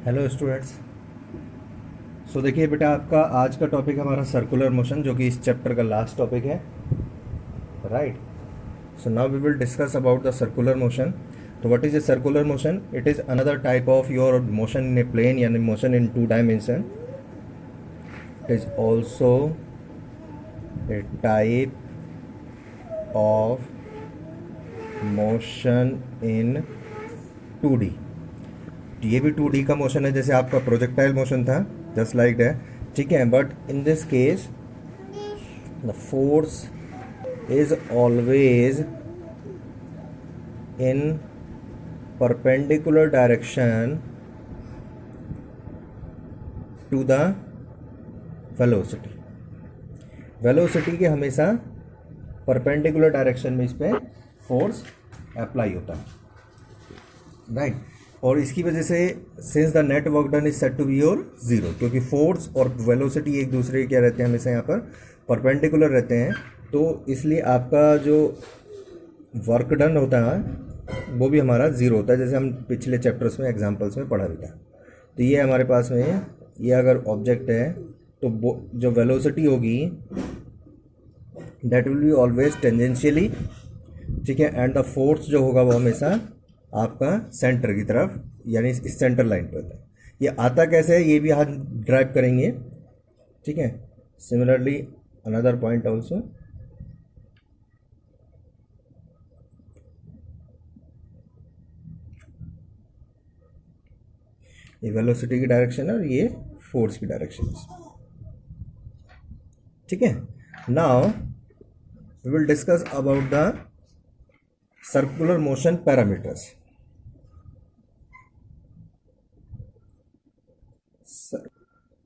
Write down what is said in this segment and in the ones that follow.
Hello students. सो देखिए बेटा, आपका आज का टॉपिक हमारा सर्कुलर मोशन, जो कि इस चैप्टर का लास्ट टॉपिक है, right. So now we will discuss about the circular motion. तो what is a circular motion? It is another type of your motion in a plane, यानी motion in two dimension. It is also a type of motion in 2D. ये भी 2D का motion है, जैसे आपका projectile motion था, just like that, ठीक है. But in this case the force is always in perpendicular direction to the velocity. Velocity के हमेशा परपेंडिकुलर डायरेक्शन में इस पर फोर्स अप्लाई होता है, राइट. और इसकी वजह से since the net work done is set to be your zero, क्योंकि फोर्स और वेलोसिटी एक दूसरे के क्या रहते हैं, हमेशा यहाँ पर परपेंडिकुलर रहते हैं. तो इसलिए आपका जो वर्क डन होता है वो भी हमारा ज़ीरो होता है, जैसे हम पिछले चैप्टर्स में एग्जांपल्स में पढ़ा भी था. तो ये हमारे पास में, ये अगर ऑब्जेक्ट है तो जो वेलोसिटी होगी that will be always tangentially, ठीक है. एंड द फोर्स जो होगा वो हमेशा आपका सेंटर की तरफ, यानी इस सेंटर लाइन पे होता है. ये आता कैसे है ये भी हम ड्राइव करेंगे, ठीक है. सिमिलरली अनदर पॉइंट ऑल्सो, ये वेलोसिटी की डायरेक्शन है और ये फोर्स की डायरेक्शन है, ठीक है. Now we will discuss about the circular motion parameters.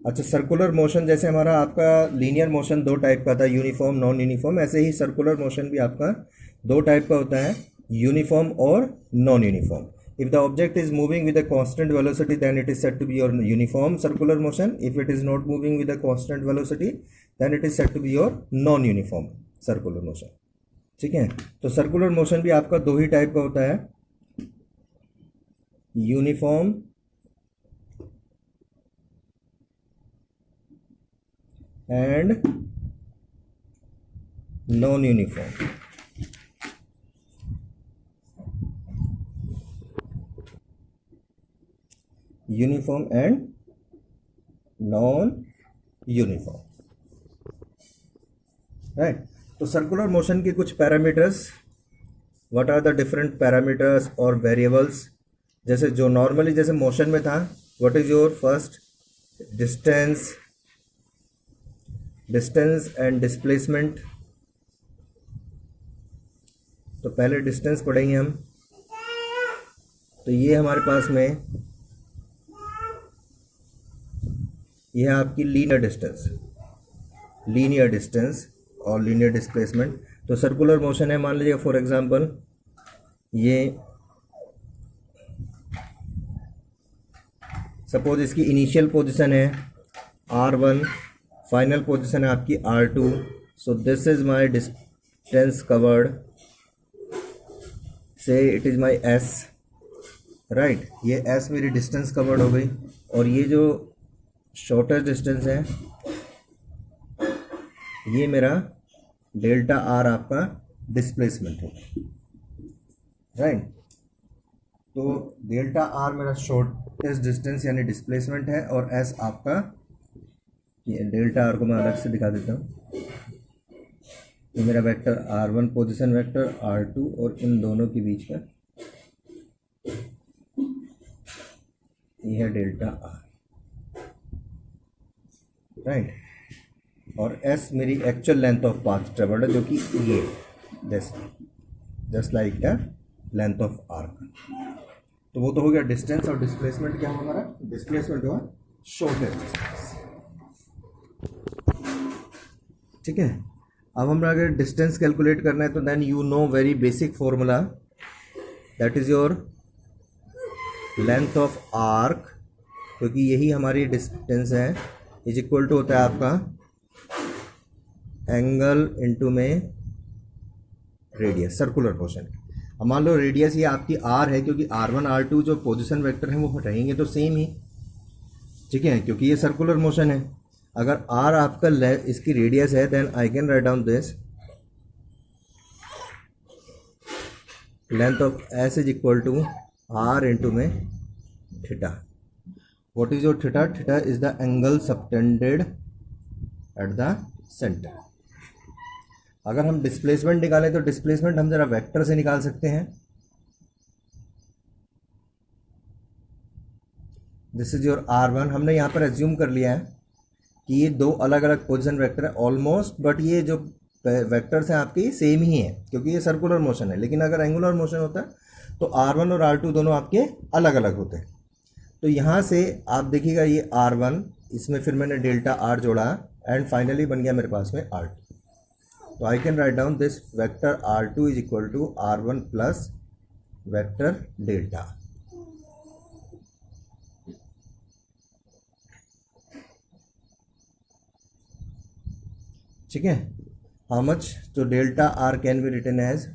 अच्छा, सर्कुलर मोशन जैसे हमारा आपका लीनियर मोशन दो टाइप का था, यूनिफॉर्म, नॉन यूनिफॉर्म, ऐसे ही सर्कुलर मोशन भी आपका दो टाइप का होता है, यूनिफॉर्म और non uniform. If the object is moving with a constant velocity then it is said to be your uniform circular motion. If it is not moving with a constant velocity then it is said to be your non uniform circular motion, ठीक है. तो circular motion भी आपका दो ही type का होता है, uniform and non uniform. Uniform and non uniform, right. तो सर्कुलर मोशन के कुछ parameters, what are the different parameters और वेरिएबल्स. जैसे जो नॉर्मली जैसे मोशन में था, what is your first distance and displacement. तो पहले डिस्टेंस पढ़ेंगे हम. तो ये हमारे पास में यह है आपकी लीनियर डिस्टेंस और लीनियर डिस्प्लेसमेंट. तो सर्कुलर मोशन है, मान लीजिए फॉर एग्जांपल ये सपोज इसकी इनिशियल पोजीशन है r1, फाइनल पोजीशन है आपकी r2. So this is my distance covered, say it is my s, right. ये s मेरी डिस्टेंस कवर्ड हो गई. और ये जो शॉर्टेस्ट डिस्टेंस है ये मेरा डेल्टा r आपका डिस्प्लेसमेंट है, राइट. तो डेल्टा r मेरा शॉर्टेस्ट डिस्टेंस यानी डिस्प्लेसमेंट है, और s आपका, ये डेल्टा r को मैं अलग से दिखा देता हूँ. ये मेरा vector r1 position vector, r2 और इन दोनों के बीच का ये है डेल्टा r, राइट. और s मेरी actual length of path travelled है, जो कि ये just like the length of arc. तो वो तो हो गया डिस्टेंस. और डिस्प्लेसमेंट क्या होगा हमारा? डिस्प्लेसमेंट होगा शॉर्टेस्ट डिस्टेंस, ठीक है. अब हमें अगर डिस्टेंस कैलकुलेट करना है तो then you know very basic formula, that is your length of arc, क्योंकि यही हमारी डिस्टेंस है, इज इक्वल टू होता है आपका एंगल इनटू में रेडियस सर्कुलर मोशन. अब मान लो रेडियस ये आपकी r है, क्योंकि r1 r2 जो पोजीशन वेक्टर हैं वो रहेंगे तो सेम ही, ठीक है, क्योंकि ये सर्कुलर मोशन है। अगर r आपका इसकी रेडियस है, then I can write down this length of s is equal to r into में थीटा। What is your theta? Theta is the angle subtended at the centre. अगर हम डिस्प्लेसमेंट निकालें तो डिस्प्लेसमेंट हम जरा वेक्टर से निकाल सकते हैं। This is your r1। हमने यहाँ पर एज्यूम कर लिया है कि ये दो अलग अलग पोजीशन वेक्टर है ऑलमोस्ट, बट ये जो वेक्टर्स हैं आपके ये सेम ही है क्योंकि ये सर्कुलर मोशन है। लेकिन अगर एंगुलर मोशन होता है तो r1 और r2 दोनों आपके अलग अलग होते हैं। तो यहाँ से आप देखिएगा ये r1, इसमें फिर मैंने डेल्टा r जोड़ा एंड फाइनली बन गया मेरे पास में r2। तो I can write down this vector r2 is equal to r1 plus vector delta. ठीक है, हाउ मच? तो delta r can be written as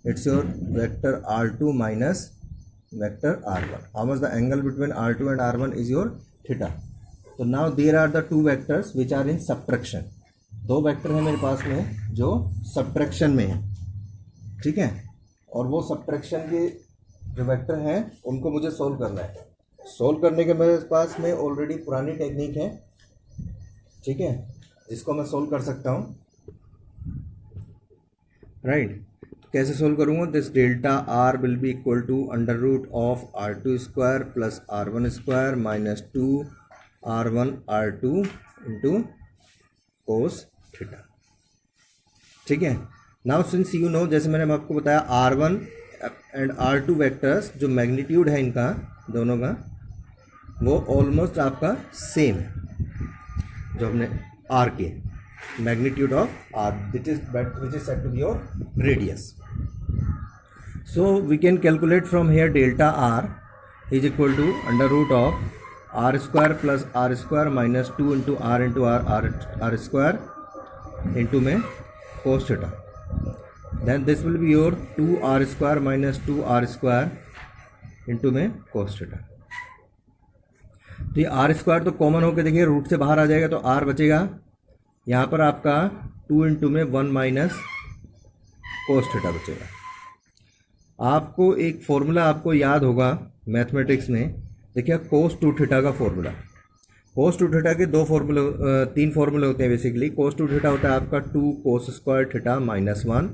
it's your vector r2 minus vector r1। How much the angle between r2 and r1 is your theta. तो now there are the two vectors which are in subtraction. दो vector है मेरे पास में जो subtraction में है। ठीक है, और वो सबट्रैक्शन के जो वेक्टर हैं उनको मुझे सोल्व करना है। सोल्व करने के मेरे पास में ऑलरेडी पुरानी टेक्निक है, ठीक है, जिसको मैं सोल्व कर सकता हूँ। राइट, कैसे सोल्व करूँगा? This delta r will be equal to under root of r2 square plus r1 square minus 2 r1 r2 into cos theta. ठीक है, नाउ सिंस यू नो, जैसे मैंने आपको बताया r1 एंड r2 वेक्टर्स जो magnitude है इनका दोनों का वो ऑलमोस्ट आपका सेम है। जो हमने r के magnitude of r which is said to be your radius. So we can calculate from here delta r is equal to under root of r square plus r square minus 2 into r square into में cos theta. Then this will be your 2r square minus 2r square into में cos theta. तो ये are square तो common होकर देखिए root से बाहर आ जाएगा तो आर बचेगा। यहाँ पर आपका 2 इंटू में 1 माइनस कोस थीटा बचेगा। आपको एक फॉर्मूला आपको याद होगा मैथमेटिक्स में, देखिए कोस 2 थीटा का फॉर्मूला। कोस 2 थीटा के तीन फॉर्मूले होते हैं बेसिकली। कोस 2 थीटा होता है आपका 2 कोस स्क्वायर थीटा माइनस 1,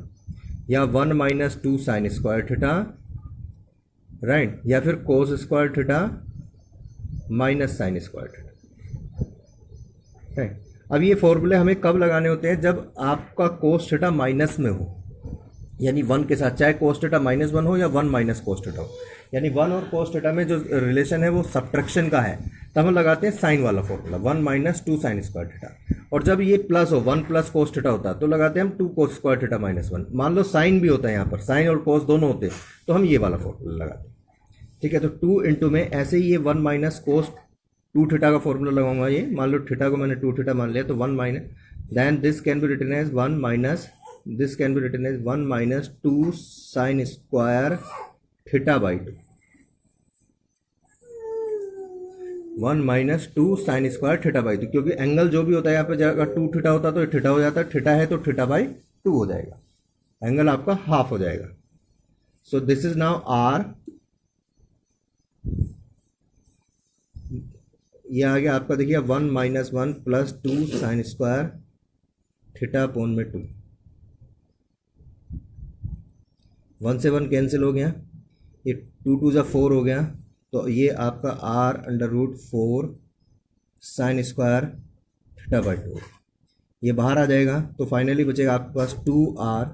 या 1 minus 2 sine square theta, right, या फिर cos square theta minus sign square theta. Right, अब ये फॉर्मूले हमें कब लगाने होते हैं? जब आपका कोस थीटा माइनस में हो, यानी 1 के साथ, चाहे कोस थीटा -1 हो या 1 माइनस कोस थीटा हो, यानी 1 और कोस थीटा में जो रिलेशन है वो सबट्रैक्शन का है, तब हम लगाते हैं साइन वाला formula 1 minus 2 sine square theta. और जब ये प्लस हो 1 प्लस कोस थीटा होता है तो लगाते हैं हम 2 कोस स्क्वायर थीटा -1। मान लो साइन भी होता है, यहाँ पर साइन और कोस दोनों होते हैं, तो हम ये वाला फॉर्मूला लगाते हैं। ठीक है, तो 2 इंटू में ऐसे ही ये 1 माइनस कोस 2 थीटा का फॉर्मूला लगाऊंगा। ये मान लो थीटा को मैंने 2 थीटा मान लिया, तो 1 minus, then this can be written as 1 minus, this can be written as 1 minus 2 sine square theta by 2, 1 minus 2 sine square theta by 2, क्योंकि एंगल जो भी होता है यहाँ पे अगर 2 थीटा होता तो थीटा हो जाता है, थीटा है तो थीटा बाई 2 हो जाएगा, एंगल आपका हाफ हो जाएगा। So this is now R, ये आ गया आपका, देखिए 1 minus 1 plus 2 sine square theta upon में 2, 1 से 1 कैंसिल हो गया, ये 2 2 जा 4 हो गया, तो ये आपका r under root 4 sine square theta by 2, ये बाहर आ जाएगा, तो फाइनली बचेगा आपके पास 2r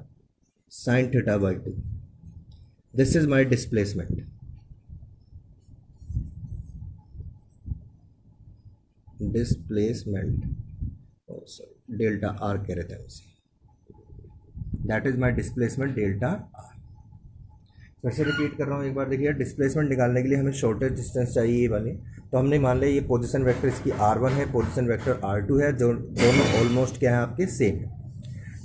sine theta by 2। This is my displacement. Delta R कह रहे थे उसे, that is my displacement delta R. फिर से रिपीट कर रहा हूँ एक बार, देखिए डिस्प्लेसमेंट निकालने के लिए हमें शॉर्टेस्ट डिस्टेंस चाहिए ये वाली। तो हमने मान लिया ये पोजीशन वेक्टर इसकी r1 है, पोजीशन वेक्टर r2 है, जो दोनों ऑलमोस्ट क्या है आपके सेम है।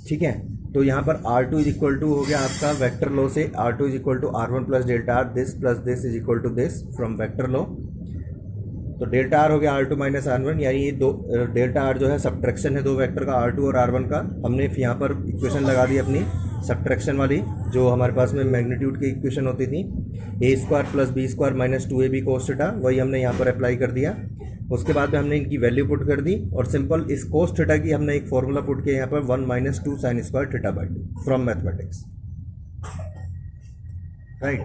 ठीक है, तो यहाँ पर r2 इज इक्वल टू हो गया आपका वेक्टर लॉ से, r2 is equal to r1 plus delta R, this plus this is equal to this from vector law. तो डेल्टा आर हो गया R2 माइनस R1, यानी ये दो डेल्टा आर जो है सब्ट्रैक्शन है दो वेक्टर का R2 और R1 का। हमने यहाँ पर इक्वेशन लगा दी अपनी सब्ट्रैक्शन वाली, जो हमारे पास में मैग्नीट्यूड की इक्वेशन होती थी, a square plus b square minus 2ab cos theta, वही हमने यहाँ पर अप्लाई कर दिया। उसके बाद में हमने इनकी वैल्यू पुट कर दी और सिंपल इस कोस थीटा की हमने एक फॉर्मूला पुट किया यहाँ पर 1 minus 2 sine square theta by 2 from mathematics, right.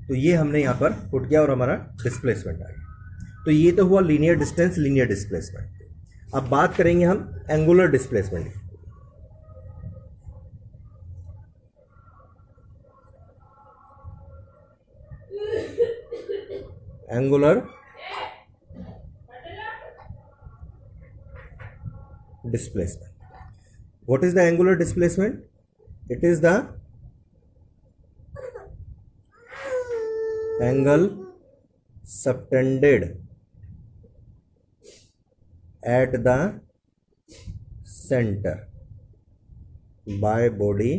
तो ये हमने यहाँ पर पुट किया और हमारा डिस्प्लेसमेंट आ गया। तो ये तो हुआ लीनियर डिस्टेंस, लीनियर डिस्प्लेसमेंट। अब बात करेंगे हम angular displacement. Angular displacement. What is the angular displacement? It is the angle subtended at the center by body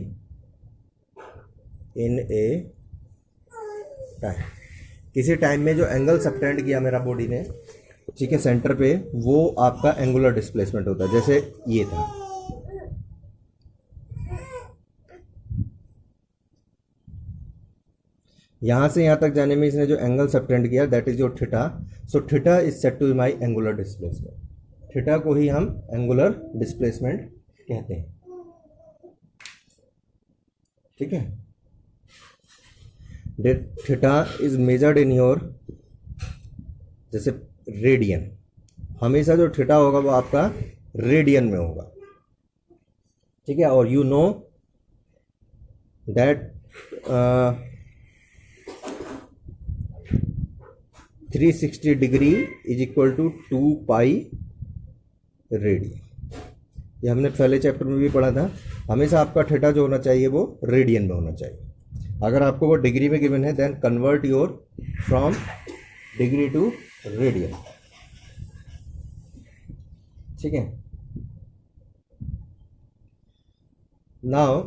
in a time. किसी टाइम में जो एंगल सबटेंड किया मेरा बॉडी ने, ठीक है, सेंटर पे, वो आपका एंगुलर डिस्प्लेसमेंट होता है। जैसे ये था, यहां से यहां तक जाने में इसने जो एंगल सबटेंड किया that is your theta. So theta is set to be my angular displacement. Theta को ही हम एंगुलर डिस्प्लेसमेंट कहते हैं, ठीक है। Theta is measured in your, जैसे रेडियन, हमेशा जो थीटा होगा वो आपका रेडियन में होगा, ठीक है। और you know that 360 degree is equal to 2 pi radian. ये हमने पहले चैप्टर में भी पढ़ा था। हमेशा आपका थीटा जो होना चाहिए वो रेडियन में होना चाहिए। अगर आपको वो डिग्री में गिवन है then convert your from degree to radian, ठीक है। नाउ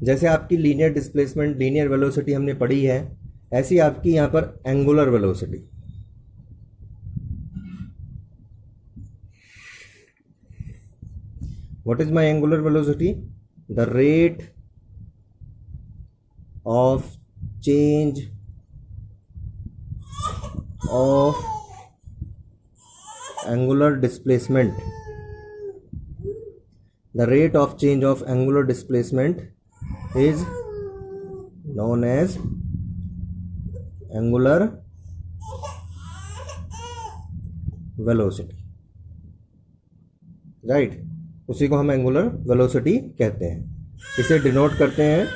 जैसे आपकी लीनियर डिस्प्लेसमेंट, लीनियर वेलोसिटी हमने पढ़ी है, ऐसी आपकी यहां पर angular velocity. What is my angular velocity? The rate of change of angular displacement. The rate of change of angular displacement is known as angular velocity, right? उसी को हम एंगुलर वेलोसिटी कहते हैं। इसे डिनोट करते हैं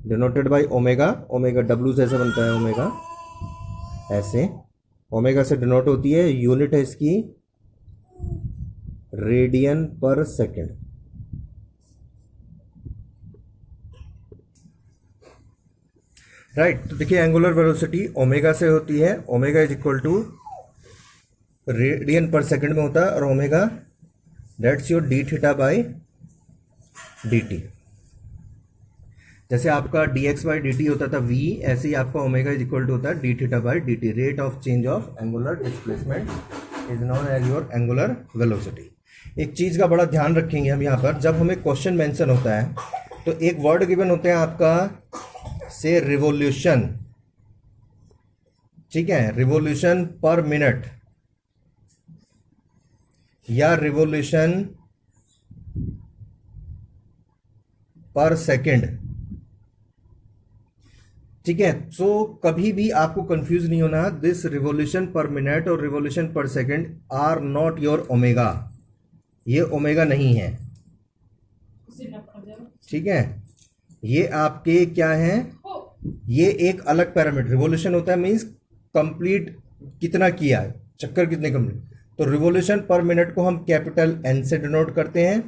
denoted by omega. Omega W से ऐसे बनता है, ओमेगा ऐसे, ओमेगा से डिनोट होती है। यूनिट है इसकी रेडियन पर सेकेंड, राइट। तो देखिए एंगुलर वेलोसिटी ओमेगा से होती है। Omega is equal to radian per second में होता है, और omega that's your D theta by D T. जैसे आपका dx बाई डी टी होता था v, ऐसे ही आपका ओमेगा इज इक्वल टू होता है D theta by D T. Rate of change of angular displacement is known as your angular velocity. एक चीज़ का बड़ा ध्यान रखेंगे हम यहाँ पर, जब हमें क्वेश्चन मेंशन होता है तो एक वर्ड गिवन होते हैं आपका से रिवोल्यूशन, ठीक है, रिवोल्यूशन पर मिनट या रिवोल्यूशन पर सेकेंड, ठीक है। सो कभी भी आपको कंफ्यूज नहीं होना, दिस रिवोल्यूशन पर मिनट और revolution per second are not your omega, ये ओमेगा नहीं है, ठीक है। ये आपके क्या हैं, ये एक अलग पैरामीटर। रिवोल्यूशन होता है मीन्स कंप्लीट कितना किया है, चक्कर कितने कंप्लीट। तो रिवोल्यूशन पर मिनट को हम कैपिटल एन से डिनोट करते हैं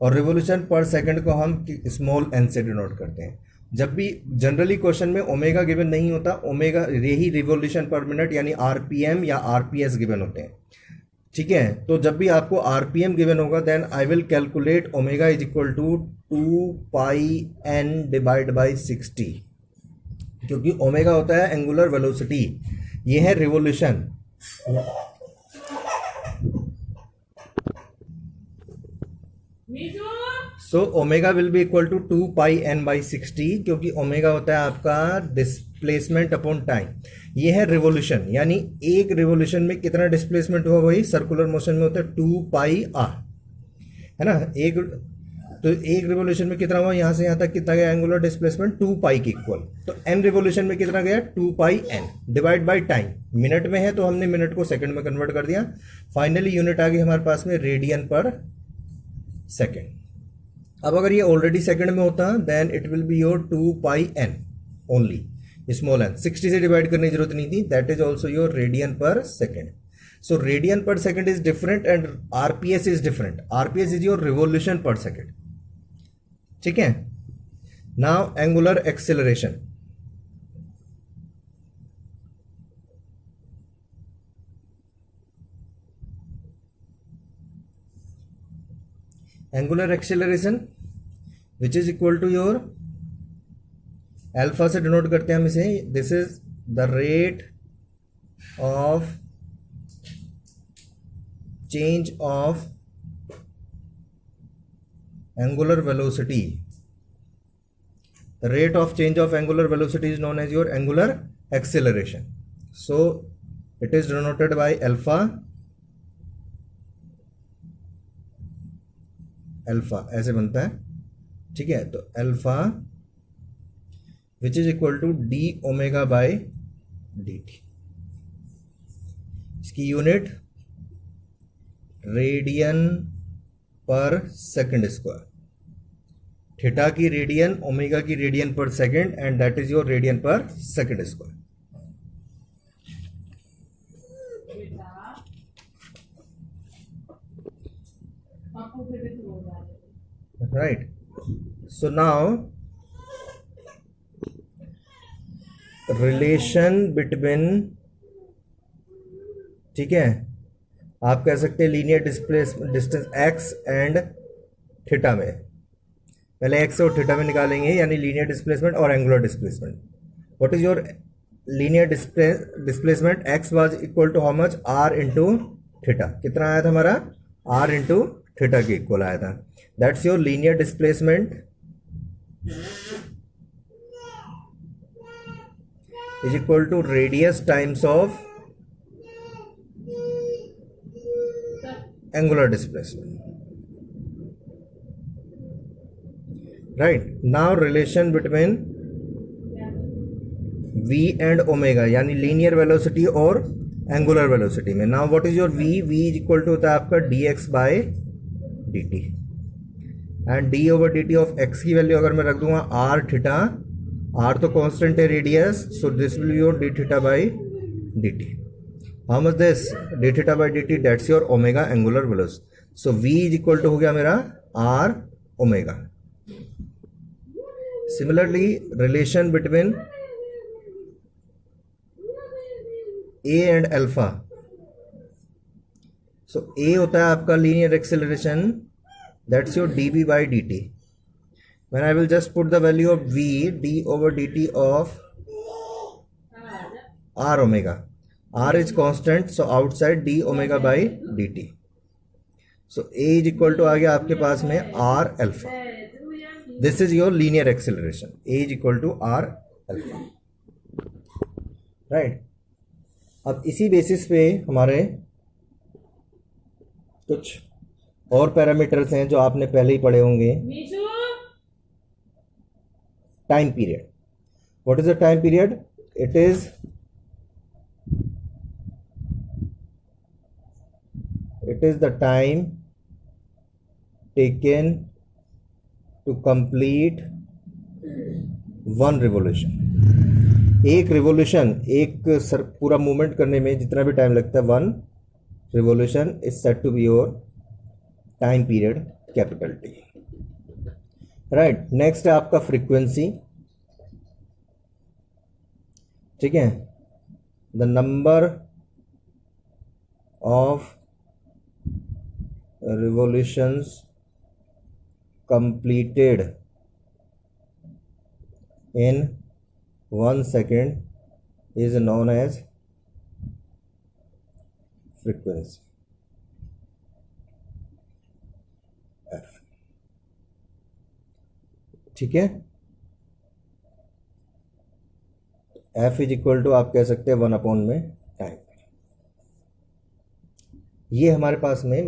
और रिवोल्यूशन पर सेकंड को हम स्मॉल एन से डिनोट करते हैं। जब भी जनरली क्वेश्चन में ओमेगा गिवन नहीं होता, ओमेगा यही रिवोल्यूशन पर मिनट यानी आरपीएम या आरपीएस गिवन होते हैं। ठीक है, तो जब भी आपको आरपीएम गिवन होगा then I will calculate omega is equal to 2πn divide by 60, क्योंकि ओमेगा होता है एंगुलर वेलोसिटी, ये है revolution. So omega will be equal to 2πn/60, क्योंकि ओमेगा होता है आपका डिस्प्लेसमेंट अपॉन टाइम, ये है रिवोल्यूशन, यानी एक रिवोल्यूशन में कितना डिस्प्लेसमेंट हुआ, वही सर्कुलर मोशन में होता है 2πr, है ना। एक रिवोल्यूशन में कितना हुआ, यहां से यहां तक कितना गया एंगुलर डिस्प्लेसमेंट, 2π के इक्वल। तो n रिवोल्यूशन में कितना गया, 2πn divide by time, minute में है तो हमने मिनट को सेकंड में कन्वर्ट कर दिया। फाइनली यूनिट आ गई हमारे पास में रेडियन पर सेकेंड। अब अगर ये ऑलरेडी सेकंड में होता then it will be your 2πn only, small n, 60 से डिवाइड करने की जरूरत नहीं थी, that is also your radian per second. So radian per second is different and RPS is different, RPS is your revolution per second, ठीक है। Now angular acceleration, angular acceleration which is equal to your, alpha से denote करते हैं हम इसे, this is the rate of change of angular velocity, the rate of change of angular velocity is known as your angular acceleration. So it is denoted by alpha ऐसे बनता है, ठीक है। तो alpha which is equal to d omega by D t, इसकी unit radian पर second square, theta की radian, omega की रेडियन पर second, and that is your radian पर second square. Right, so now relation between, ठीक है, आप कह सकते हैं linear distance x and theta में, पहले एक्स और थीटा में निकालेंगे, यानी लीनियर डिस्प्लेसमेंट और angular displacement. What is your linear displacement, x was equal to how much, R into theta, कितना आया था हमारा, आर इंटू थीटा के इक्वल आया था, that's your linear displacement is equal to radius times of angular displacement. Right, now relation between v and omega, यानी linear velocity और एंगुलर वेलोसिटी में। Now what is your v, v is equal to होता है आपका dx by dt, and d over dt of x की value अगर मैं रख दूंगा r थीटा, r तो कांस्टेंट है radius, so this will your d theta by dt। How much this, d theta by dt, that's your omega angular velocity. So v is equal to हो गया मेरा r omega. Similarly relation between a and alpha, so a होता है आपका linear acceleration, that's your db by dt। When I will just put the value of v, d over dt of r omega, r is constant, so outside d omega by dt, so a is equal to आ गया आपके पास में r alpha. This is your linear acceleration, a is equal to r alpha. Right, अब इसी basis पे हमारे कुछ और पैरामीटर्स हैं जो आपने पहले ही पढ़े होंगे। Time period, what is the time period, it is the time taken to complete one revolution. एक रिवोल्यूशन, एक पूरा मूवमेंट करने में जितना भी टाइम लगता है, one revolution is said to be your time period, capital T. Right, next है आपका फ्रीक्वेंसी, ठीक है, the number of revolutions completed in 1 second is known as frequency f. ठीक है, f इज इक्वल टू आप कह सकते हैं 1 में टाइम। ये हमारे पास में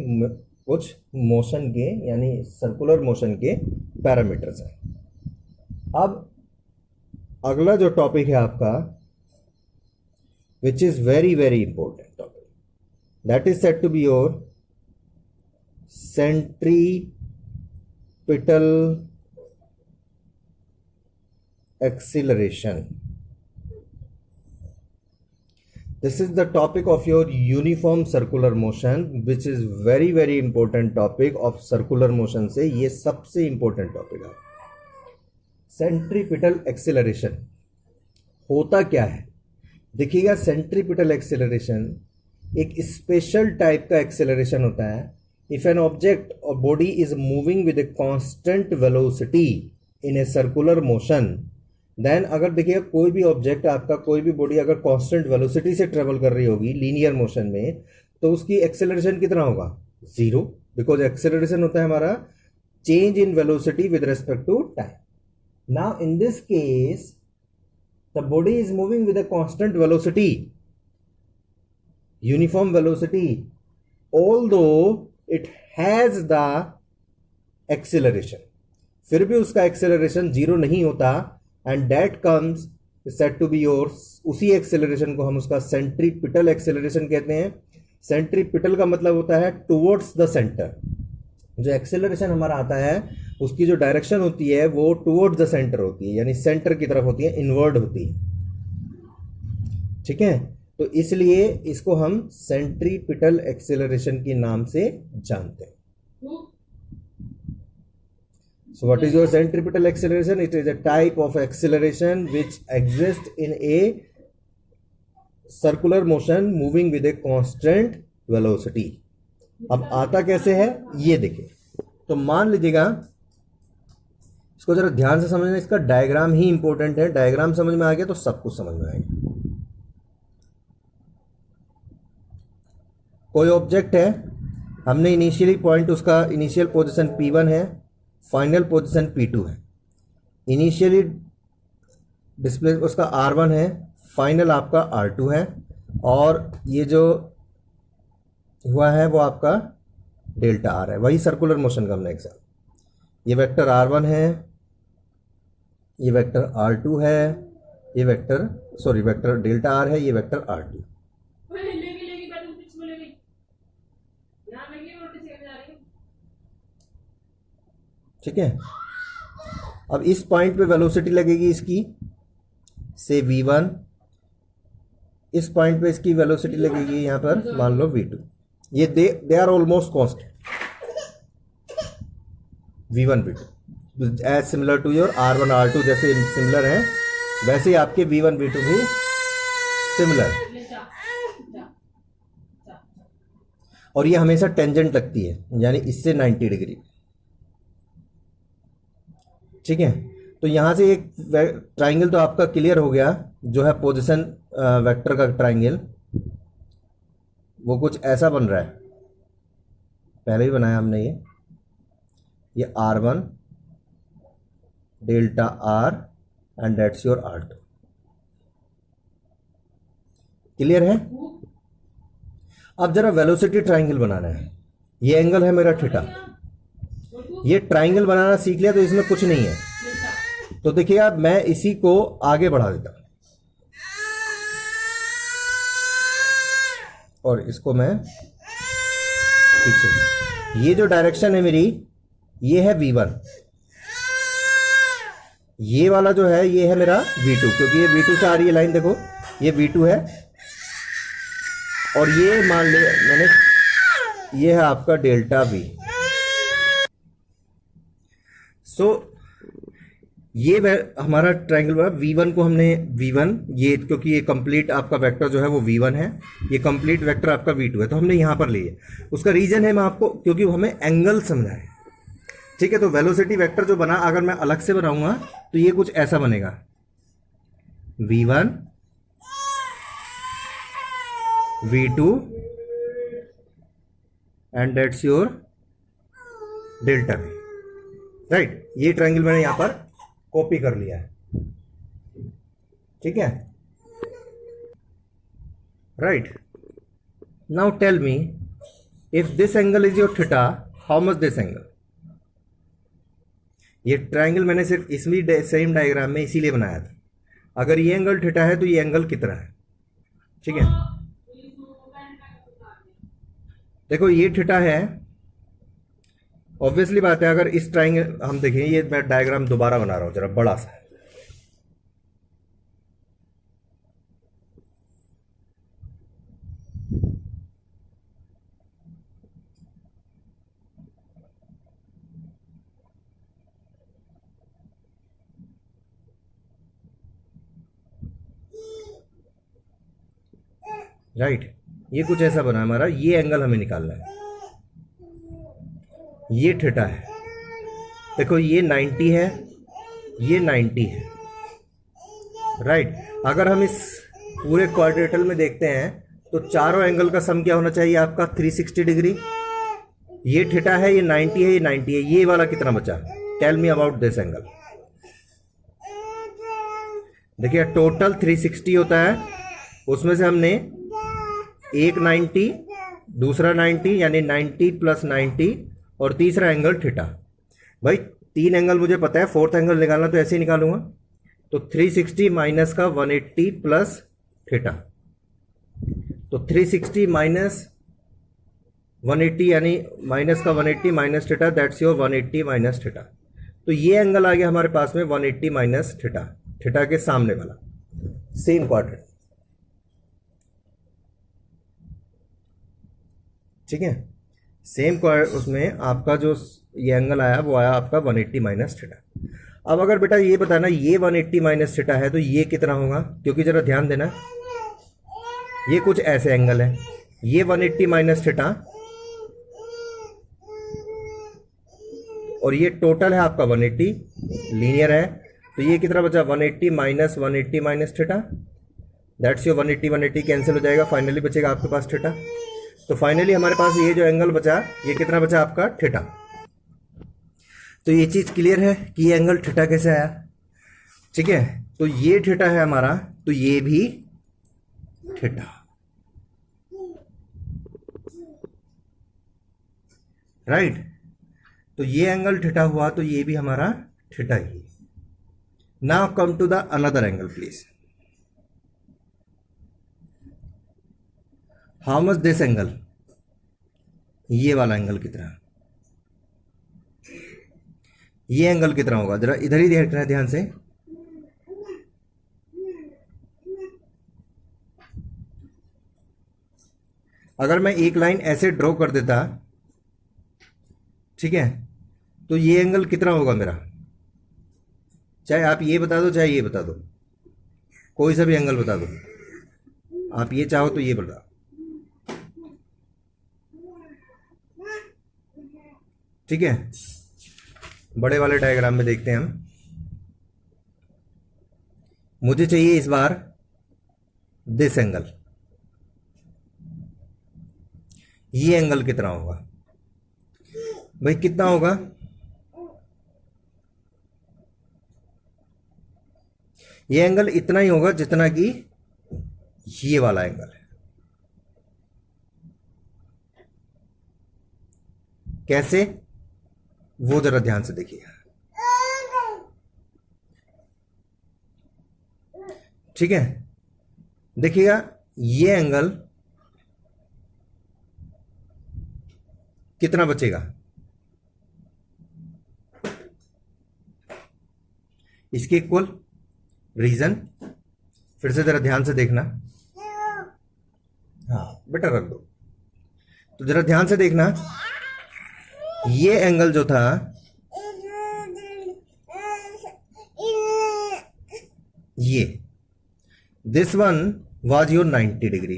कुछ मोशन के यानी सर्कुलर मोशन के पैरामीटर्स हैं। अब अगला जो टॉपिक है आपका, which is very very important topic, that is said to be your centripetal acceleration. This is the topic of your uniform circular motion, which is very very important topic of circular motion से ये सबसे important topic है। Centripetal acceleration होता क्या है? देखिएगा, centripetal acceleration एक special type का एक्सेलरेशन होता है। इफ एन ऑब्जेक्ट और body is moving with a constant velocity in a circular motion, then अगर देखिएगा कोई भी ऑब्जेक्ट आपका, कोई भी बॉडी अगर कांस्टेंट वेलोसिटी से ट्रेवल कर रही होगी लीनियर मोशन में, तो उसकी एक्सेलरेशन कितना होगा? 0, बिकॉज एक्सेलरेशन होता है हमारा change in velocity with respect to time. Now in this case the body is moving with a constant velocity, uniform velocity, although it has the acceleration, फिर भी उसका acceleration 0 नहीं होता, and that comes said to be yours, उसी acceleration को हम उसका centripetal acceleration कहते हैं। centripetal का मतलब होता है towards the center। जो एक्सेलरेशन हमारा आता है उसकी जो डायरेक्शन होती है वो टुवर्ड्स द सेंटर होती है, यानी सेंटर की तरफ होती है, इनवर्ड होती है। ठीक है, तो इसलिए इसको हम सेंट्रीपिटल एक्सेलरेशन के नाम से जानते हैं। So what is your centripetal acceleration? It is a type of acceleration which exist in a circular motion moving with a constant velocity. अब आता कैसे है ये देखिए। तो मान लीजिएगा, इसको जरा ध्यान से समझना, इसका डायग्राम ही इंपॉर्टेंट है। डायग्राम समझ में आ गया तो सब कुछ समझ में आएगा। कोई ऑब्जेक्ट है, हमने इनिशियली पॉइंट, उसका इनिशियल पोजीशन P1 है, फाइनल पोजीशन P2 है। इनिशियली डिस्प्ले उसका R1 है, फाइनल आपका R2 है, और ये जो हुआ है वो आपका डेल्टा आर है। वही सर्कुलर मोशन का हमने एग्जाम, ये वेक्टर R1 है, ये वेक्टर R2 है, ये वेक्टर डेल्टा आर है, ये वेक्टर R2। ठीक है, अब इस पॉइंट पे वेलोसिटी लगेगी इसकी से v1, इस पॉइंट पे इसकी वेलोसिटी लगेगी यहां पर मान लो v2। ये they are almost constant, v1 v2 as similar to your R1 R2 जैसे सिमिलर हैं, वैसे ही आपके v1 v2 भी सिमिलर, और ये हमेशा टेंजेंट लगती है, यानी इससे 90 डिग्री। ठीक है, तो यहां से एक ट्राइंगल तो आपका क्लियर हो गया, जो है पोजीशन वेक्टर का ट्राइंगल, वो कुछ ऐसा बन रहा है, पहले ही बनाया हमने ये R1 delta R and that's your R2। Clear है? अब जरा वेलोसिटी ट्राइंगल बनाना है। ये एंगल है मेरा थीटा, ये ट्राइंगल बनाना सीख लिया तो इसमें कुछ नहीं है। तो देखिए, अब मैं इसी को आगे बढ़ा देता हूं और इसको मैं पीछे। ये जो डायरेक्शन है मेरी, ये है v1, ये वाला जो है ये है मेरा v2, क्योंकि ये v2 से आ रही है लाइन, देखो ये v2 है, और ये मान लिया मैंने, ये है आपका डेल्टा v। सो हमारा ट्रायंगल V1 को हमने V1 ये, क्योंकि ये कंप्लीट आपका वेक्टर जो है वो V1 है, ये कंप्लीट वेक्टर आपका V2 है, तो हमने यहाँ पर लिए। उसका रीजन है मैं आपको, क्योंकि हमें एंगल समझना है। ठीक है, तो वेलोसिटी वेक्टर जो बना, अगर मैं अलग से बनाऊंगा तो ये कुछ ऐसा बनेगा, V1 V2 and that's your delta V, right. ये ट्रायंगल मैंने यहां पर कॉपी कर लिया है, ठीक है, right. Now tell me, if this angle is your theta, how much this angle. ये ट्रायंगल मैंने सिर्फ इसलिए सेम डायग्राम में इसीलिए बनाया था, अगर ये एंगल थीटा है तो ये एंगल कितना है, ठीक है। देखो ये थीटा है, ऑब्वियसली बात है। अगर इस ट्रायंगल हम देखें, ये मैं डायग्राम दोबारा बना रहा हूं जरा बड़ा सा, राइट। ये कुछ ऐसा बना हमारा, ये एंगल हमें निकालना है, ये थीटा है। देखो ये 90 है, ये 90 है, राइट। अगर हम इस पूरे क्वाड्रेटल में देखते हैं तो चारों एंगल का सम क्या होना चाहिए आपका, 360 डिग्री। ये थीटा है, ये 90 है, ये 90 है, ये वाला कितना बचा, tell me about this angle. देखिए टोटल 360 होता है, उसमें से हमने एक 90, दूसरा 90, यानी 90 प्लस 90, और तीसरा एंगल थीटा। भाई 3 एंगल मुझे पता है, 4th एंगल निकालना तो ऐसे ही निकालूंगा। तो 360 माइनस का 180 प्लस थीटा, तो 360 माइनस 180 यानी माइनस का 180 minus theta, that's your 180 minus theta. तो ये एंगल आ गया हमारे पास में 180 माइनस थीटा, थीटा के सामने वाला सेम क्वाड्रेंट, ठीक है। सेम उसमें आपका जो ये एंगल आया वो आया आपका 180 माइनस थीटा। अब अगर बेटा ये बताना ये 180 माइनस थीटा है तो ये कितना होगा, क्योंकि जरा ध्यान देना, ये कुछ ऐसे एंगल है, ये 180 माइनस थीटा और ये टोटल है आपका 180, लीनियर है, तो ये कितना बचा, 180 minus 180 minus theta, that's your 180 180 cancel हो जाएगा, फाइनली बचेगा आपके पास थीटा। तो फाइनली हमारे पास ये जो एंगल बचा, ये कितना बचा आपका, थीटा। तो ये चीज क्लियर है कि ये एंगल थीटा कैसे आया, ठीक है। तो ये थीटा है हमारा, तो ये भी थीटा, राइट। तो ये एंगल थीटा हुआ, तो ये भी हमारा थीटा ही। Now come to the another angle please. How much this angle, ये वाला एंगल कितना, ये एंगल कितना होगा, जरा इधर ही देखना है ध्यान से। अगर मैं एक लाइन ऐसे ड्रॉ कर देता, ठीक है, तो ये एंगल कितना होगा मेरा, चाहे आप ये बता दो चाहे ये बता दो, कोई सा भी एंगल बता दो, आप ये चाहो तो ये बता। ठीक है, बड़े वाले डायग्राम में देखते हैं हम। मुझे चाहिए इस बार दिस एंगल, ये एंगल कितना होगा भाई, कितना होगा, ये एंगल इतना ही होगा जितना कि ये वाला एंगल है। कैसे, वो जरा ध्यान से देखिएगा, ठीक है। देखिएगा ये एंगल कितना बचेगा, इसके इक्वल। रीजन फिर से जरा ध्यान से देखना, हाँ बेटा रख दो। तो जरा ध्यान से देखना, ये एंगल जो था ये this one was your 90 degree.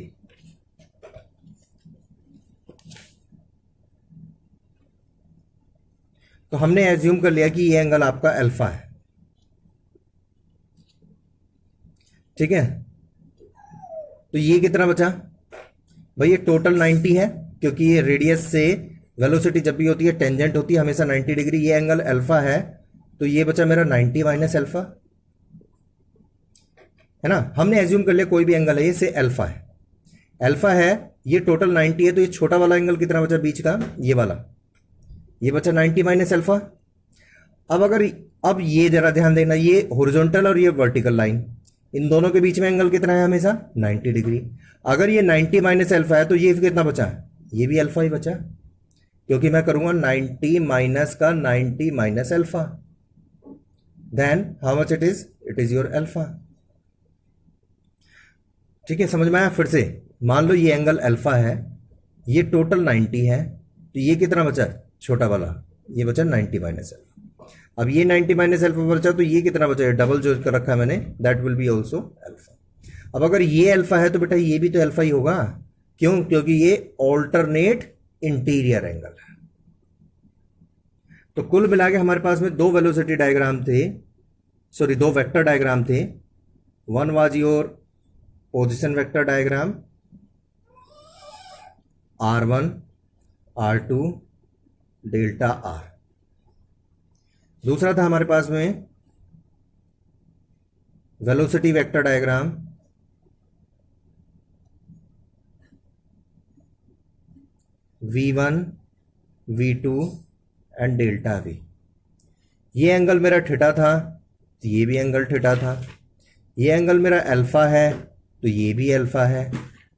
तो हमने एज्यूम कर लिया कि ये एंगल आपका अल्फा है, ठीक है। तो ये कितना बचा भाई, ये टोटल 90 है, क्योंकि ये रेडियस से वेलोसिटी जब भी होती है टेंजेंट होती है हमेशा 90 डिग्री। ये एंगल अल्फा है, तो ये बचा मेरा 90 माइनस अल्फा, है ना। हमने एज्यूम कर लिया कोई भी एंगल है, ये से अल्फा है, अल्फा है, ये टोटल 90 है, तो ये छोटा वाला एंगल कितना बचा बीच का, ये वाला, ये बचा 90 माइनस अल्फा। अब ये जरा ध्यान देना, ये हॉरिजॉन्टल और ये वर्टिकल लाइन, इन दोनों के बीच में एंगल कितना है हमेशा 90 डिग्री। अगर ये 90 माइनस अल्फा है तो ये कितना बचा है, ये भी अल्फा ही बचा, क्योंकि मैं करूंगा 90 माइनस का 90 minus alpha, then how much it is your alpha. ठीक है, समझ में आया। फिर से मान लो ये एंगल अल्फा है, ये टोटल 90 है, तो ये कितना बचा छोटा वाला, ये बचा 90 माइनस अल्फा। अब ये 90 माइनस अल्फा बचा, तो ये कितना बचा, डबल जो कर रखा है मैंने, that will be also alpha. अब अगर ये अल्फा है तो बेटा ये भी तो अल्फा ही होगा, क्यों, क्योंकि ये ऑल्टरनेट इंटीरियर एंगल है। तो कुल मिला के हमारे पास में दो वेलोसिटी डायग्राम थे, सॉरी दो वेक्टर डायग्राम थे। One was your position vector diagram R1 R2 delta R, दूसरा था हमारे पास में velocity vector diagram V1 V2 and delta V। ये एंगल मेरा थीटा था, तो ये भी एंगल थीटा था। ये एंगल मेरा अल्फा है, तो ये भी अल्फा है।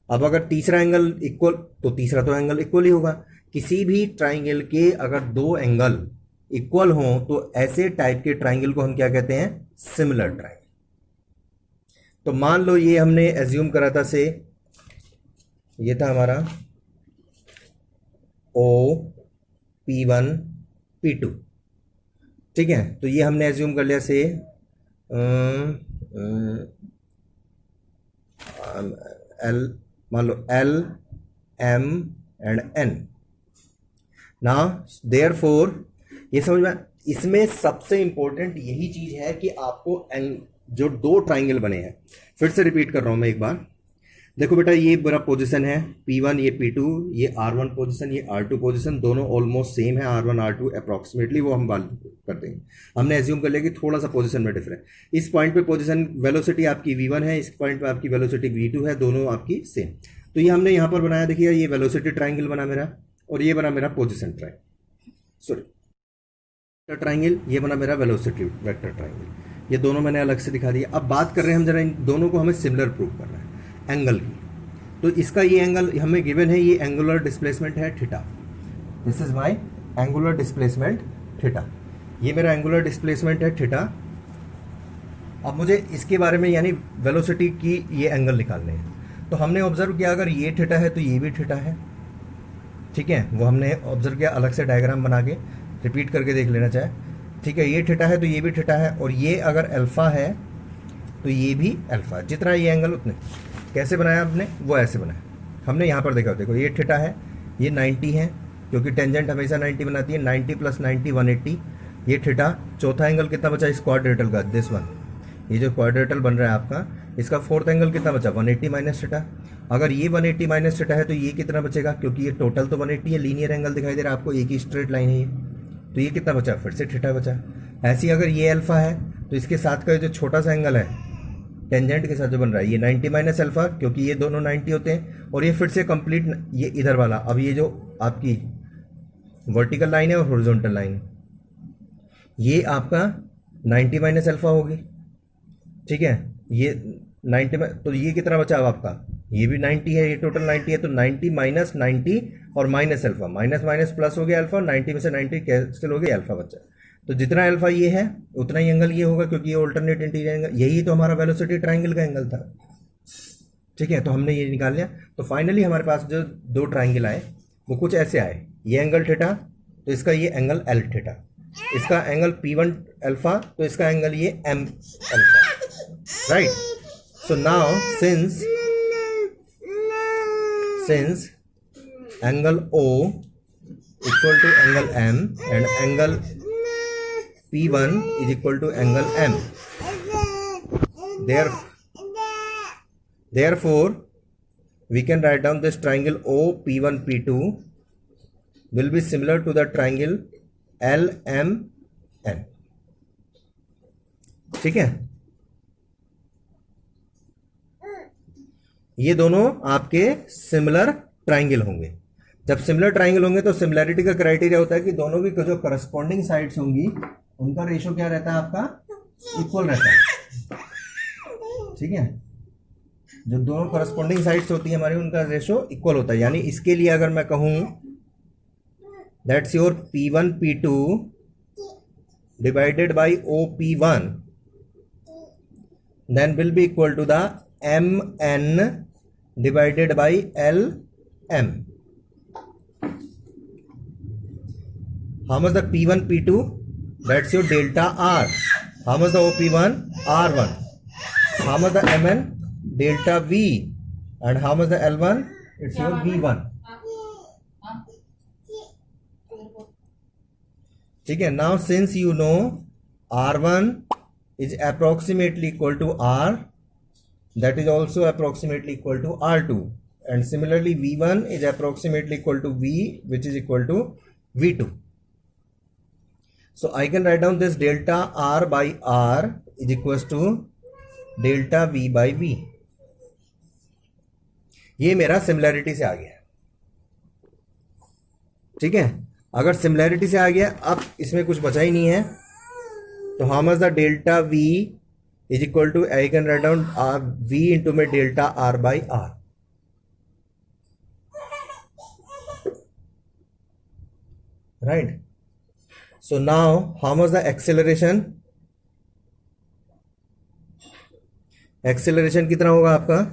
अब अगर तीसरा एंगल इक्वल, तो तीसरा तो एंगल इक्वल ही होगा। किसी भी ट्राइंगल के अगर दो एंगल इक्वल हों तो ऐसे टाइप के ट्राइंगल को हम क्या कहते हैं, सिमिलर ट्राइंगल। तो मान लो ये हमने एज्यूम करा था से, ये था हमारा O P1 P2, ठीक है। तो ये हमने एज्यूम कर लिया से L, मान लो L M and N। Now therefore ये समझ में, इसमें सबसे इंपॉर्टेंट यही चीज है कि आपको जो दो ट्राइंगल बने हैं, फिर से रिपीट कर रहा हूं मैं एक बार। देखो बेटा, ये मेरा पोजीशन है P1, ये P2, ये R1 पोजीशन, ये R2 पोजीशन, दोनों ऑलमोस्ट सेम है, R1 R2 अप्रॉक्सीमेटली, वो हम बात करते हैं। हमने एज्यूम कर लिया कि थोड़ा सा पोजीशन में डिफरेंस। इस पॉइंट पे पोजीशन वेलोसिटी आपकी V1 है, इस पॉइंट पे आपकी वेलोसिटी V2 है, दोनों आपकी सेम। तो ये हमने यहाँ पर बनाया, देखिए ये वेलोसिटी ट्राइंगल बना मेरा, और ये बना मेरा पोजिशन ट्राइंगल, ये बना मेरा वेलोसिटी वेक्टर ट्राइंगल। ये दोनों मैंने अलग से दिखा दिया। अब बात कर रहे हैं हम जरा इन दोनों को हमें सिमिलर प्रूव करना है एंगल की। तो इसका ये एंगल हमें गिवन है, ये एंगुलर डिस्प्लेसमेंट है theta. This is my angular displacement theta, ये मेरा एंगुलर डिस्प्लेसमेंट है थीटा। अब मुझे इसके बारे में यानी वेलोसिटी की ये एंगल निकालने हैं। तो हमने ऑब्जर्व किया अगर ये थीटा है तो ये भी थीटा है, ठीक है। वो हमने ऑब्जर्व किया, अलग से डायग्राम बना के रिपीट करके देख लेना चाहे, ठीक है। ये थीटा है तो ये भी थीटा है, और ये अगर अल्फा है तो ये भी अल्फा। जितना ये एंगल उतने कैसे बनाया आपने, वो ऐसे बनाया। हमने यहाँ पर देखा, देखो ये थीटा है, ये 90 है, क्योंकि टेंजेंट हमेशा 90 बनाती है। 90 + 90 180, ये थीटा। चौथा एंगल कितना बचा इस क्वाड्रेटल का, दिस वन, ये जो क्वाड्रेटल बन रहा है आपका, इसका फोर्थ एंगल कितना बचा 180 माइनस थीटा। अगर ये 180 माइनस थीटा है तो ये कितना बचेगा, क्योंकि ये टोटल तो 180 है, लीनियर एंगल दिखाई दे रहा है आपको, एक ही स्ट्रेट लाइन है ये, तो ये कितना बचा, फिर से थीटा बचा। ऐसे ही अगर ये अल्फा है तो इसके साथ का जो छोटा सा एंगल है टेंजेंट के साथ जो बन रहा है, ये 90 माइनस अल्फा, क्योंकि ये दोनों 90 होते हैं, और ये फिर से कंप्लीट ये इधर वाला। अब ये जो आपकी वर्टिकल लाइन है और हॉरिजॉन्टल लाइन है, ये आपका 90 माइनस अल्फा होगी, ठीक है। ये 90 में, तो ये कितना बचा अब आपका, ये भी 90 है, ये टोटल 90 है, तो 90 माइनस 90 और minus alpha, minus minus plus हो गया अल्फा, 90 में से 90 कैंसिल हो गया, अल्फा बचा। तो जितना अल्फा ये है उतना ही एंगल ये होगा, क्योंकि ये ऑल्टरनेट इंटीरियर एंगल, यही तो हमारा वेलोसिटी ट्राइंगल का एंगल था, ठीक है। तो हमने ये निकाल लिया। तो फाइनली हमारे पास जो दो ट्राइंगल आए वो कुछ ऐसे आए, ये एंगल थीटा, तो इसका ये एंगल एल थीटा, इसका एंगल P1 अल्फा, तो इसका एंगल ये M alpha, right? So now since angle O equal to angle M and angle P1 is equal to angle M, therefore we can write down this triangle OP1 P2 will be similar to the triangle LMN. ठीक है, ये दोनों आपके similar triangle होंगे। जब similar triangle होंगे तो similarity का क्राइटेरिया होता है कि दोनों की जो करस्पॉन्डिंग साइड्स होंगी उनका रेशो क्या रहता है, आपका इक्वल रहता है। ठीक है, जो दोनों करस्पॉन्डिंग साइड्स होती है हमारी उनका रेशो इक्वल होता है। यानी इसके लिए अगर मैं कहूं that's your P1 P2 divided by OP1 then will be equal to the MN divided by LM. How much the P1 P2? That's your delta R. How much the OP1? R1. How much the MN? Delta V. And how much the L1? It's your V1. ठीक है, now since you know R1 is approximately equal to R, that is also approximately equal to R2, and similarly V1 is approximately equal to V, which is equal to V2. So I can write down this delta R by R is equals to delta V by V. ये मेरा similarity से आ गया। ठीक है, अगर similarity से आ गया, अब इसमें कुछ बचा ही नहीं है, तो how much the delta V is equal to, I can write down V into my delta R by R. Right? So now how much the acceleration? Acceleration कितना होगा आपका?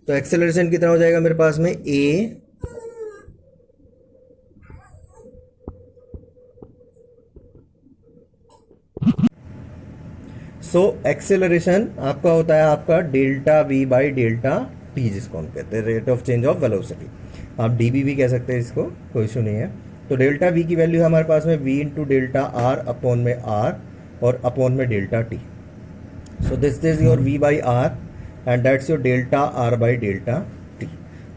तो एक्सेलरेशन कितना हो जाएगा मेरे पास में A सो एक्सेलरेशन आपका होता है आपका delta V by delta T, जिसको हम कहते हैं rate of change of velocity. आप DB भी कह सकते हैं, इसको कोई इशू नहीं है। तो डेल्टा V की वैल्यू है हमारे पास में V into delta R upon में R और अपॉन में delta T। So this is your V by R and that's your delta R by delta T.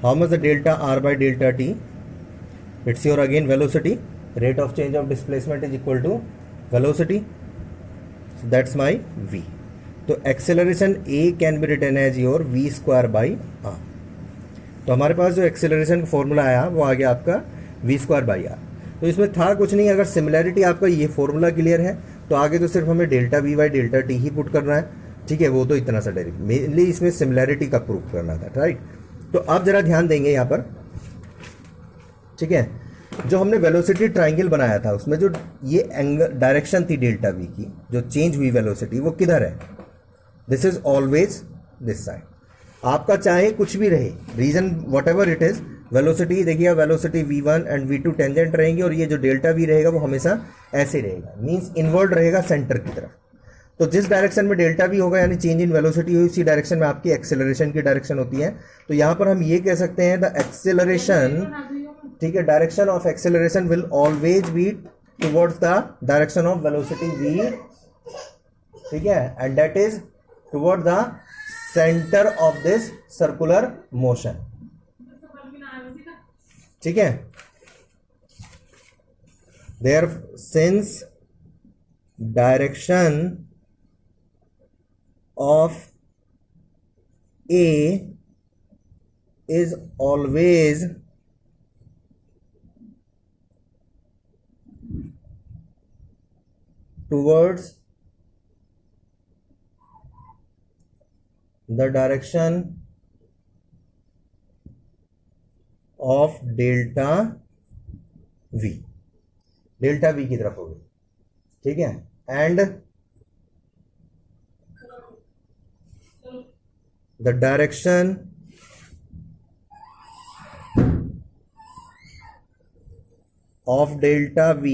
How much the delta R by delta T? It's your again velocity. Rate of change of displacement is equal to velocity. So that's my V. तो acceleration A can be written as your V square by R. तो हमारे पास जो acceleration का formula आया वो आ गया आपका V square by R। तो इसमें था कुछ नहीं, अगर सिमिलैरिटी आपका ये फॉर्मूला क्लियर है तो आगे तो सिर्फ हमें delta V by delta T he put करना है। ठीक है, वो तो इतना सा डायरेक्ट, मेनली इसमें सिमिलैरिटी का प्रूफ करना था। राइट, तो आप जरा ध्यान देंगे यहाँ पर। ठीक है, जो हमने वेलोसिटी ट्राइंगल बनाया था उसमें जो ये एंगल डायरेक्शन थी डेल्टा V की, जो चेंज हुई वेलोसिटी, वो किधर है? This is always this side. आपका चाहे कुछ भी रहे, region whatever it is, velocity देखिएगा, velocity V1 and V2 tangent रहेंगे और ये जो डेल्टा V रहेगा वो हमेशा ऐसे रहेगा, मीन्स इनवर्ड रहेगा सेंटर की तरफ। तो जिस डायरेक्शन में डेल्टा V होगा यानी चेंज इन वेलोसिटी हुई, उसी डायरेक्शन में आपकी एक्सेलरेशन की डायरेक्शन होती है। तो यहां पर हम ये कह सकते हैं द एक्सेलरेशन, ठीक है, direction of acceleration will always be towards the direction of velocity V, ठीक है, and that is toward the centre of this circular motion. ठीक है, there since direction of A is always towards the direction of delta V, delta V की तरफ होगी। ठीक है, and the direction of delta V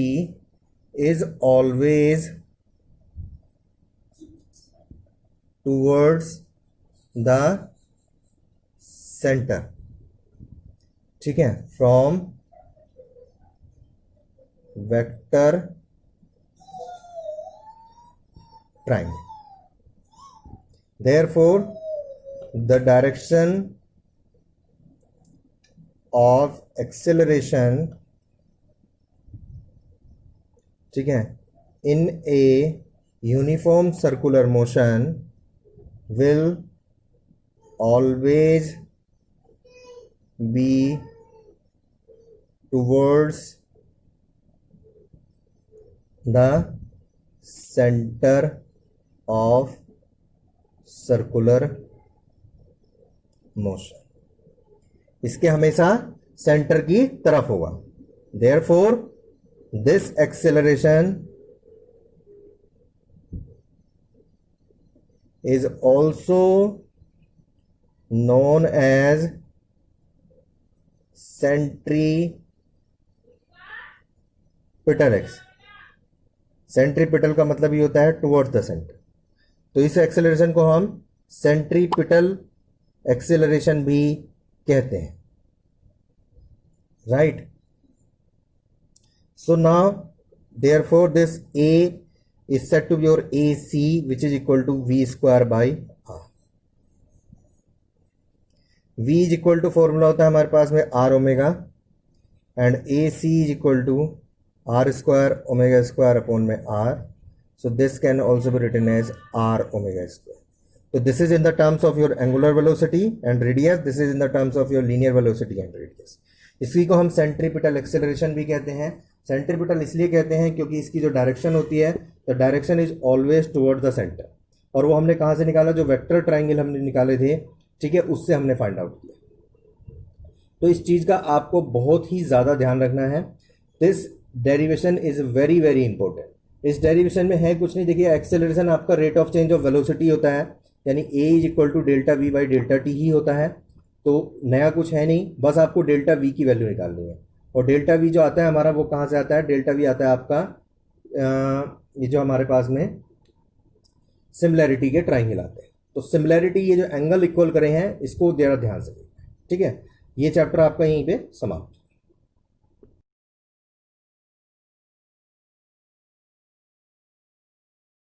is always towards the center. ठीक है, from vector triangle. Therefore, the direction of acceleration, ठीक है, in a uniform circular motion will always be towards the center of circular motion. इसके हमेशा centre की तरफ होगा. Therefore, this acceleration is also known as centripetal x. Centripetal का मतलब ये होता है टुवर्ड्स द सेंटर. तो इस एक्सेलरेशन को हम सेंट्रीपिटल एक्सेलरेशन भी कहते हैं. Right. So now, therefore, this A is said to be your AC, which is equal to V square by R. V is equal to formula होता है हमारे पास में R omega, and AC is equal to R square omega square upon में R. So this can also be written as R omega square. So this is in the terms of your angular velocity and radius. This is in the terms of your linear velocity and radius. इसी को हम centripetal acceleration भी कहते हैं. Centripetal इसलिए कहते हैं क्योंकि इसकी जो डायरेक्शन होती है, the direction is always toward the centre. और वो हमने कहाँ से निकाला? जो वेक्टर ट्राइंगल हमने निकाले थे, ठीक है, उससे हमने फाइंड आउट किया. तो इस चीज़ का आपको बहुत ही ज़्यादा ध्यान रखना है. This derivation is very very important. इस डेरिवेशन में है कुछ नहीं. देखिए, एक्सेलरेशन आपका rate of change of velocity होता है, यानी a is equal to delta v by delta t ही होता है. तो नया कुछ है नहीं, बस आपको डेल्टा वी की वैल्यू निकालनी है. और डेल्टा वी जो आता है हमारा, वो कहाँ से आता है? डेल्टा वी आता है आपका ये जो हमारे पास में सिमिलैरिटी के ट्राइंगल आते हैं. तो सिमिलैरिटी, ये जो एंगल इक्वल करे हैं, इसको जरा ध्यान से देखना है. ठीक है, ये चैप्टर आपका यहीं पे समाप्त.